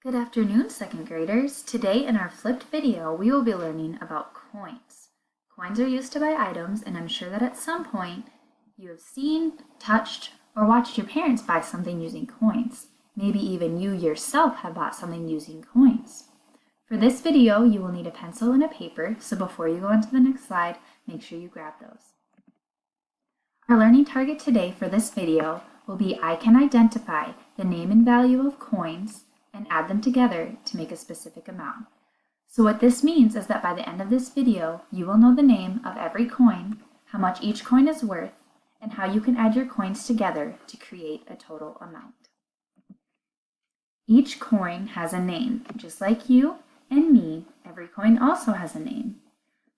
Good afternoon, second graders. Today in our flipped video, we will be learning about coins. Coins are used to buy items, and I'm sure that at some point you have seen, touched, or watched your parents buy something using coins. Maybe even you yourself have bought something using coins. For this video, you will need a pencil and a paper, so before you go on to the next slide, make sure you grab those. Our learning target today for this video will be I can identify the name and value of coins and add them together to make a specific amount. So what this means is that by the end of this video, you will know the name of every coin, how much each coin is worth, and how you can add your coins together to create a total amount. Each coin has a name. Just like you and me, every coin also has a name.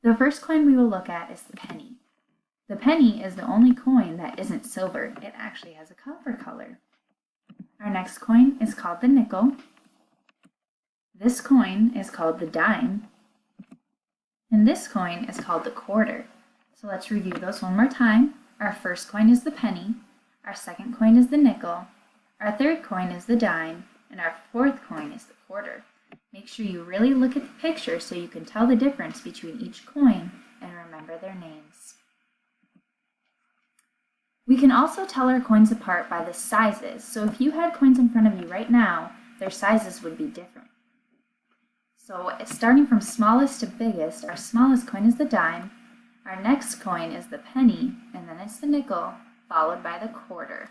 The first coin we will look at is the penny. The penny is the only coin that isn't silver. It actually has a copper color. Our next coin is called the nickel. This coin is called the dime. And this coin is called the quarter. So let's review those one more time. Our first coin is the penny. Our second coin is the nickel. Our third coin is the dime. And our fourth coin is the quarter. Make sure you really look at the picture so you can tell the difference between each coin and remember their names. We can also tell our coins apart by the sizes. So if you had coins in front of you right now, their sizes would be different. So starting from smallest to biggest, our smallest coin is the dime, our next coin is the penny, and then it's the nickel, followed by the quarter.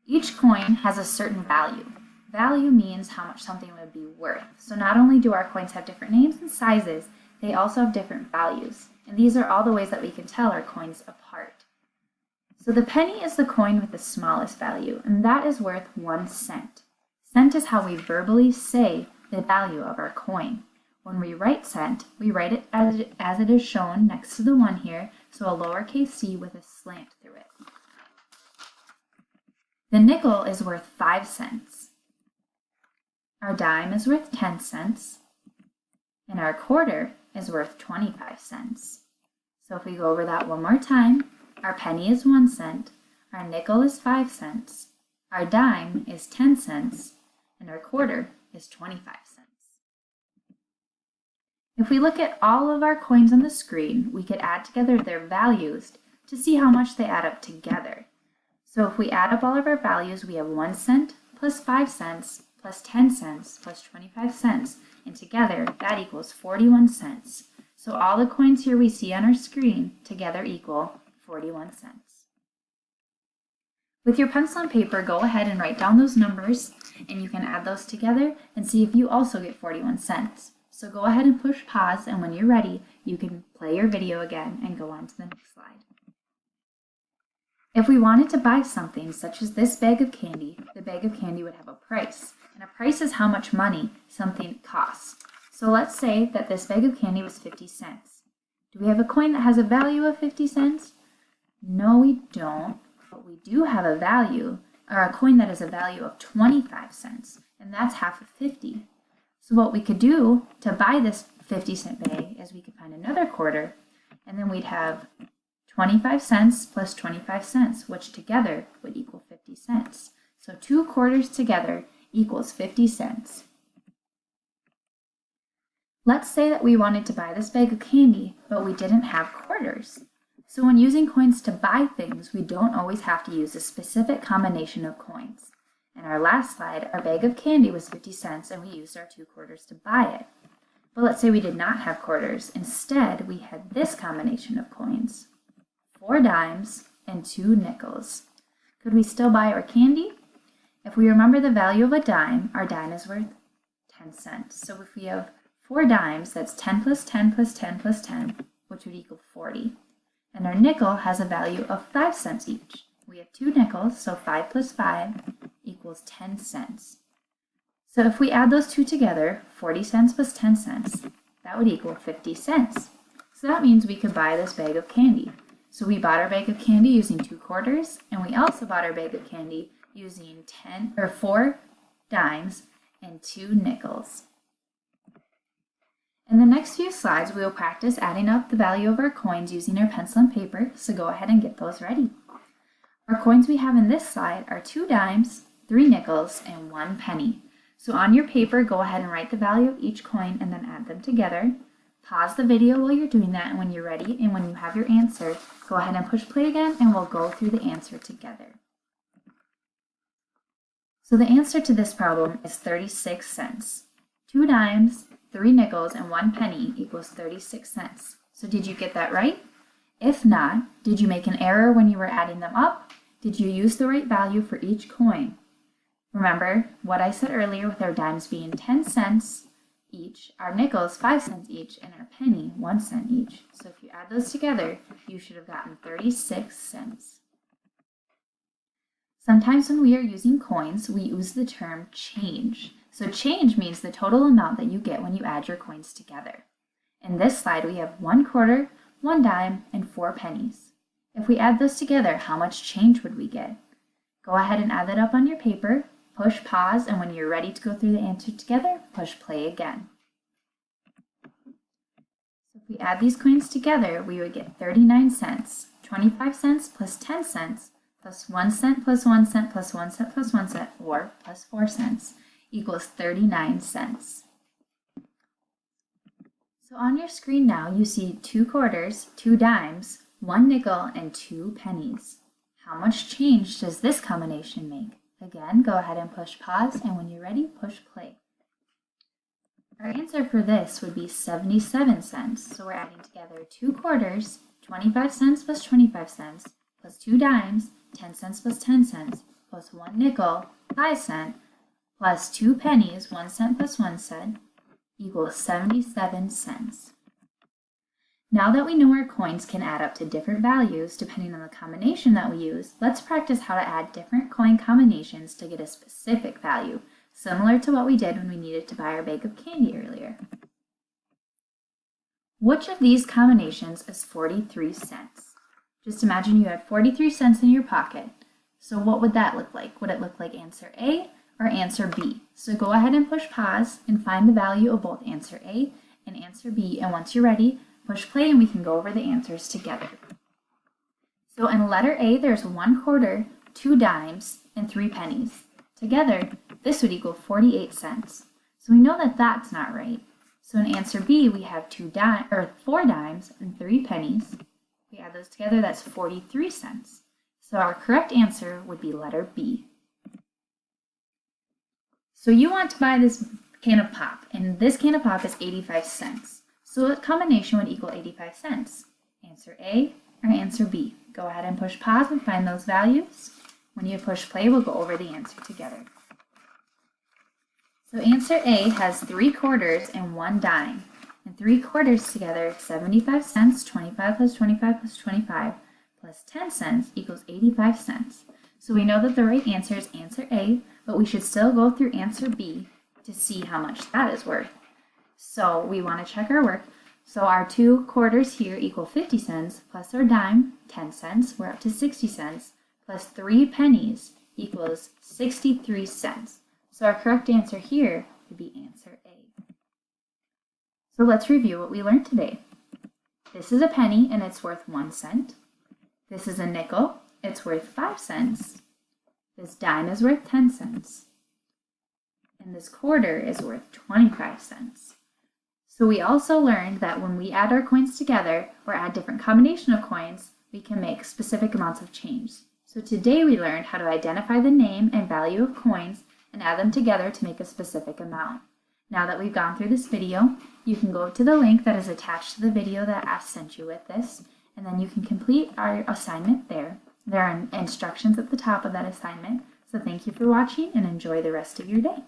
Each coin has a certain value. Value means how much something would be worth. So not only do our coins have different names and sizes, they also have different values. And these are all the ways that we can tell our coins apart. So the penny is the coin with the smallest value, and that is worth 1 cent. Cent is how we verbally say the value of our coin. When we write cent, we write it as it is shown next to the 1 here, so a lowercase c with a slant through it. The nickel is worth 5 cents. Our dime is worth 10 cents. And our quarter is worth 25 cents. So if we go over that one more time, our penny is 1 cent, our nickel is 5 cents, our dime is 10 cents, and our quarter is 25 cents. If we look at all of our coins on the screen, we could add together their values to see how much they add up together. So if we add up all of our values, we have 1 cent plus 5 cents plus 10 cents plus 25 cents, and together that equals 41 cents. So all the coins here we see on our screen together equal 41 cents. With your pencil and paper, go ahead and write down those numbers, and you can add those together and see if you also get 41 cents. So go ahead and push pause, and when you're ready, you can play your video again and go on to the next slide. If we wanted to buy something such as this bag of candy, the bag of candy would have a price. And a price is how much money something costs. So let's say that this bag of candy was 50 cents. Do we have a coin that has a value of 50 cents? No, we don't. But we do have a value, or a coin that has a value of 25 cents. And that's half of 50. So what we could do to buy this 50-cent bag is we could find another quarter, and then we'd have 25 cents plus 25 cents, which together would equal 50 cents. So 2 quarters together equals 50 cents. Let's say that we wanted to buy this bag of candy, but we didn't have quarters. So when using coins to buy things, we don't always have to use a specific combination of coins. In our last slide, our bag of candy was 50 cents and we used our 2 quarters to buy it. But let's say we did not have quarters. Instead, we had this combination of coins, 4 dimes and 2 nickels. Could we still buy our candy? If we remember the value of a dime, our dime is worth 10 cents. So if we have 4 dimes, that's 10 plus 10 plus 10 plus 10, which would equal 40. And our nickel has a value of 5 cents each. We have 2 nickels, so 5 plus 5 equals 10 cents. So if we add those two together, 40 cents plus 10 cents, that would equal 50 cents. So that means we could buy this bag of candy. So we bought our bag of candy using 2 quarters, and we also bought our bag of candy using 4 dimes and 2 nickels. In the next few slides, we will practice adding up the value of our coins using our pencil and paper, so go ahead and get those ready. Our coins we have in this slide are 2 dimes 3 nickels, and 1 penny. So on your paper, go ahead and write the value of each coin and then add them together. Pause the video while you're doing that, and when you're ready and when you have your answer, go ahead and push play again and we'll go through the answer together. So the answer to this problem is 36 cents. 2 dimes, 3 nickels, and 1 penny equals 36 cents. So did you get that right? If not, did you make an error when you were adding them up? Did you use the right value for each coin? Remember what I said earlier with our dimes being 10 cents each, our nickels 5 cents each, and our penny 1 cent each. So if you add those together, you should have gotten 36 cents. Sometimes when we are using coins, we use the term change. So change means the total amount that you get when you add your coins together. In this slide, we have 1 quarter, 1 dime, and 4 pennies. If we add those together, how much change would we get? Go ahead and add that up on your paper, push pause, and when you're ready to go through the answer together, push play again. So if we add these coins together, we would get 39 cents, 25 cents plus 10 cents, plus 1 cent plus 1 cent plus 1 cent plus 1 cent, or plus 4 cents, equals 39 cents. So on your screen now, you see 2 quarters, 2 dimes, 1 nickel, and 2 pennies. How much change does this combination make? Again, go ahead and push pause, and when you're ready, push play. Our answer for this would be 77 cents. So we're adding together 2 quarters, 25 cents plus 25 cents, plus 2 dimes, 10 cents plus 10 cents, plus 1 nickel, 5 cents, plus 2 pennies, 1 cent plus 1 cent, equals 77 cents. Now that we know our coins can add up to different values depending on the combination that we use, let's practice how to add different coin combinations to get a specific value, similar to what we did when we needed to buy our bag of candy earlier. Which of these combinations is 43 cents? Just imagine you had 43 cents in your pocket. So what would that look like? Would it look like answer A or answer B? So go ahead and push pause and find the value of both answer A and answer B. And once you're ready, push play and we can go over the answers together. So in letter A, there's 1 quarter, 2 dimes, and 3 pennies. Together, this would equal 48 cents. So we know that that's not right. So in answer B, we have 4 dimes and 3 pennies. We add those together, that's 43 cents. So our correct answer would be letter B. So you want to buy this can of pop, and this can of pop is 85 cents. So what combination would equal 85 cents? Answer A or answer B? Go ahead and push pause and find those values. When you push play, we'll go over the answer together. So answer A has 3 quarters and 1 dime. And 3 quarters together, 75 cents, 25 plus 25 plus 25 plus 10 cents equals 85 cents. So we know that the right answer is answer A, but we should still go through answer B to see how much that is worth. So we want to check our work. So our 2 quarters here equal 50 cents, plus our dime, 10 cents, we're up to 60 cents, plus 3 pennies equals 63 cents. So our correct answer here would be answer A. So let's review what we learned today. This is a penny and it's worth 1 cent. This is a nickel, it's worth 5 cents. This dime is worth 10 cents. And this quarter is worth 25 cents. So we also learned that when we add our coins together or add different combination of coins, we can make specific amounts of change. So today we learned how to identify the name and value of coins and add them together to make a specific amount. Now that we've gone through this video, you can go to the link that is attached to the video that I sent you with this, and then you can complete our assignment there. There are instructions at the top of that assignment. So thank you for watching and enjoy the rest of your day.